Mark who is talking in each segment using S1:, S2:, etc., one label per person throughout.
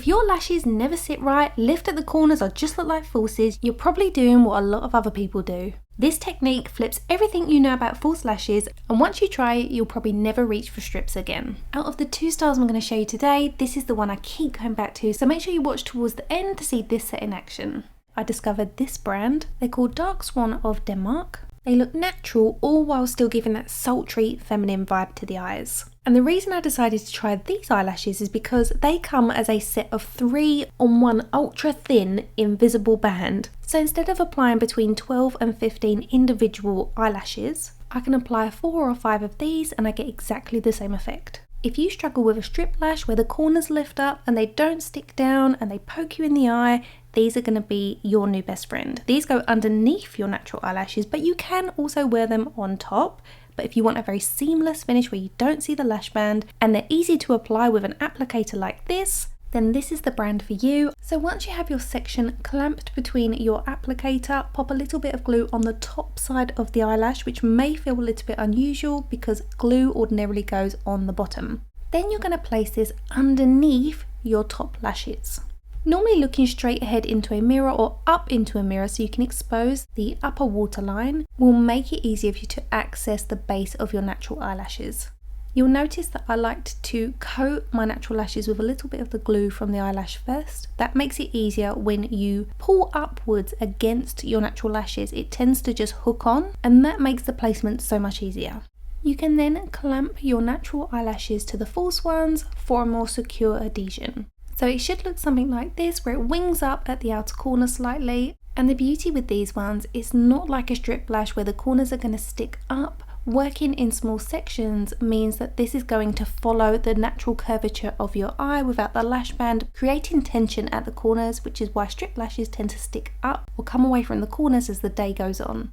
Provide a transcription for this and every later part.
S1: your lashes never sit right, lift at the corners or just look like falsies, you're probably doing what a lot of other people do. This technique flips everything you know about false lashes, and once you try it, you'll probably never reach for strips again. Out of the 2 styles I'm going to show you today, this is the one I keep going back to, so make sure you watch towards the end to see this set in action. I discovered this brand. They're called Dark Swan of Denmark. They look natural, all while still giving that sultry, feminine vibe to the eyes. And the reason I decided to try these eyelashes is because they come as a set of 3 on one ultra thin, invisible band. So instead of applying between 12 and 15 individual eyelashes, I can apply 4 or 5 of these and I get exactly the same effect. If you struggle with a strip lash where the corners lift up and they don't stick down and they poke you in the eye, these are going to be your new best friend. These go underneath your natural eyelashes, but you can also wear them on top. But if you want a very seamless finish where you don't see the lash band and they're easy to apply with an applicator like this, then this is the brand for you. So once you have your section clamped between your applicator, pop a little bit of glue on the top side of the eyelash, which may feel a little bit unusual because glue ordinarily goes on the bottom. Then you're going to place this underneath your top lashes. Normally looking straight ahead into a mirror or up into a mirror so you can expose the upper waterline will make it easier for you to access the base of your natural eyelashes. You'll notice that I liked to coat my natural lashes with a little bit of the glue from the eyelash first. That makes it easier when you pull upwards against your natural lashes. It tends to just hook on, and that makes the placement so much easier. You can then clamp your natural eyelashes to the false ones for a more secure adhesion. So it should look something like this, where it wings up at the outer corner slightly. And the beauty with these ones is not like a strip lash where the corners are going to stick up. Working in small sections means that this is going to follow the natural curvature of your eye without the lash band creating tension at the corners, which is why strip lashes tend to stick up or come away from the corners as the day goes on.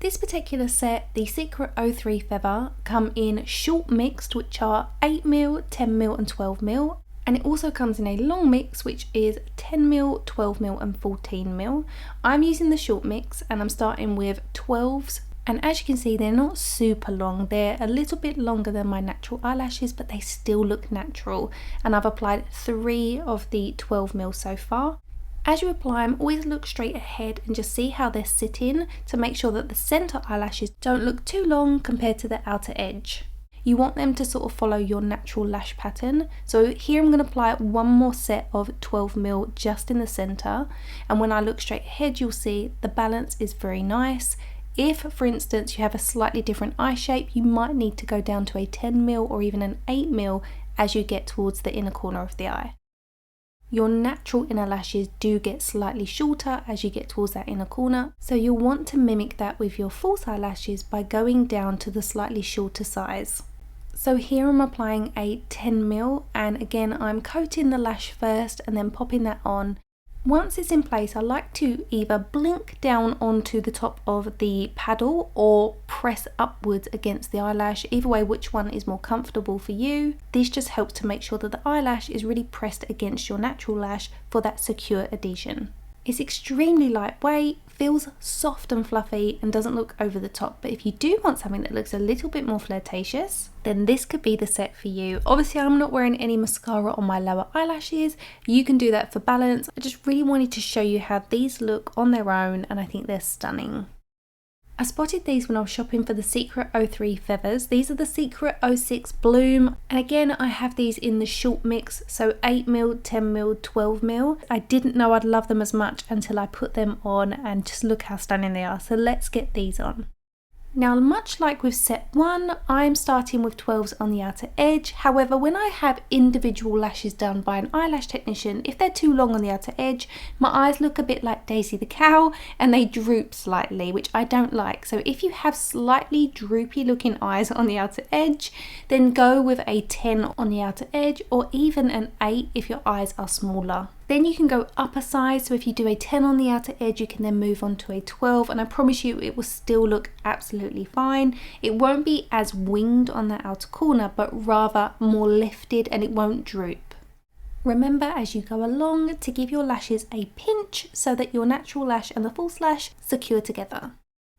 S1: This particular set, the Secret 03 Feather, come in short mixed, which are 8mm, 10mm and 12mm. And it also comes in a long mix, which is 10mm, 12mm and 14mm. I'm using the short mix and I'm starting with 12s. And as you can see, they're not super long. They're a little bit longer than my natural eyelashes, but they still look natural. And I've applied 3 of the 12mm so far. As you apply them, always look straight ahead and just see how they're sitting to make sure that the center eyelashes don't look too long compared to the outer edge. You want them to sort of follow your natural lash pattern. So here I'm going to apply 1 more set of 12mm just in the center. And when I look straight ahead, you'll see the balance is very nice. If, for instance, you have a slightly different eye shape, you might need to go down to a 10mm or even an 8mm as you get towards the inner corner of the eye. Your natural inner lashes do get slightly shorter as you get towards that inner corner, so you'll want to mimic that with your false eyelashes by going down to the slightly shorter size. So here I'm applying a 10mm, and again I'm coating the lash first and then popping that on. Once it's in place, I like to either blink down onto the top of the paddle or press upwards against the eyelash, either way which one is more comfortable for you. This just helps to make sure that the eyelash is really pressed against your natural lash for that secure adhesion. It's extremely lightweight, feels soft and fluffy and doesn't look over the top, but if you do want something that looks a little bit more flirtatious, then this could be the set for you. Obviously I'm not wearing any mascara on my lower eyelashes, you can do that for balance. I just really wanted to show you how these look on their own and I think they're stunning. I spotted these when I was shopping for the Secret 03 Feathers. These are the Secret 06 Bloom, and again I have these in the short mix, so 8mm, 10mm, 12mm. I didn't know I'd love them as much until I put them on, and just look how stunning they are. So let's get these on. Now, much like with set 1, I'm starting with 12s on the outer edge. However, when I have individual lashes done by an eyelash technician, if they're too long on the outer edge, my eyes look a bit like Daisy the cow and they droop slightly, which I don't like. So if you have slightly droopy looking eyes on the outer edge, then go with a 10 on the outer edge or even an 8 if your eyes are smaller. Then you can go up a size, so if you do a 10 on the outer edge, you can then move on to a 12, and I promise you it will still look absolutely fine. It won't be as winged on the outer corner, but rather more lifted, and it won't droop. Remember as you go along to give your lashes a pinch so that your natural lash and the false lash secure together.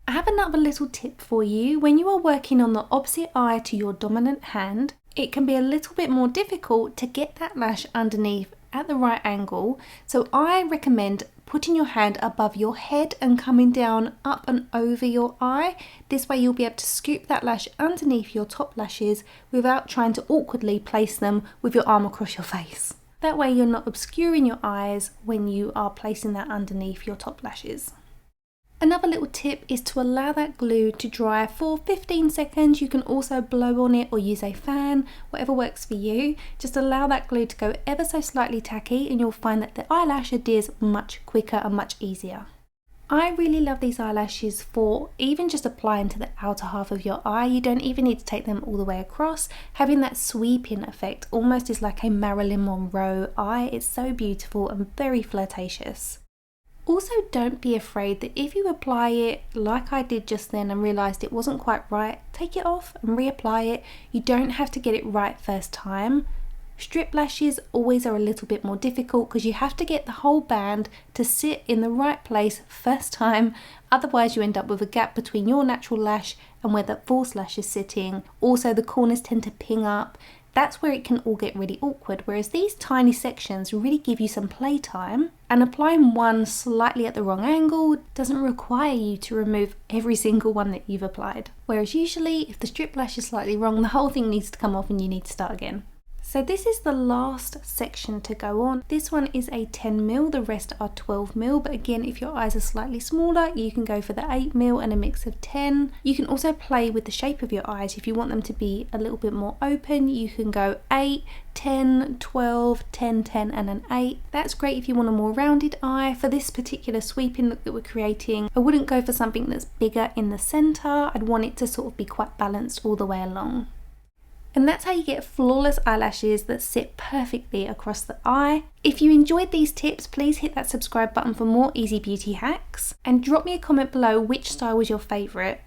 S1: I have another little tip for you. When you are working on the opposite eye to your dominant hand, it can be a little bit more difficult to get that lash underneath at the right angle. So I recommend putting your hand above your head and coming down up and over your eye. This way you'll be able to scoop that lash underneath your top lashes without trying to awkwardly place them with your arm across your face. That way you're not obscuring your eyes when you are placing that underneath your top lashes. Another little tip is to allow that glue to dry for 15 seconds. You can also blow on it or use a fan, whatever works for you. Just allow that glue to go ever so slightly tacky and you'll find that the eyelash adheres much quicker and much easier. I really love these eyelashes for even just applying to the outer half of your eye. You don't even need to take them all the way across. Having that sweeping effect almost is like a Marilyn Monroe eye. It's so beautiful and very flirtatious. Also, don't be afraid that if you apply it like I did just then and realised it wasn't quite right, take it off and reapply it. You don't have to get it right first time. Strip lashes always are a little bit more difficult because you have to get the whole band to sit in the right place first time. Otherwise you end up with a gap between your natural lash and where the false lash is sitting. Also the corners tend to ping up. That's where it can all get really awkward, whereas these tiny sections really give you some playtime, and applying one slightly at the wrong angle doesn't require you to remove every single one that you've applied. Whereas usually if the strip lash is slightly wrong, the whole thing needs to come off and you need to start again. So this is the last section to go on. This one is a 10mm, the rest are 12mm, but again if your eyes are slightly smaller you can go for the 8mm and a mix of 10. You can also play with the shape of your eyes. If you want them to be a little bit more open you can go 8, 10, 12, 10, 10 and an 8. That's great if you want a more rounded eye. For this particular sweeping look that we're creating, I wouldn't go for something that's bigger in the centre. I'd want it to sort of be quite balanced all the way along. And that's how you get flawless eyelashes that sit perfectly across the eye. If you enjoyed these tips, please hit that subscribe button for more easy beauty hacks and drop me a comment below which style was your favourite.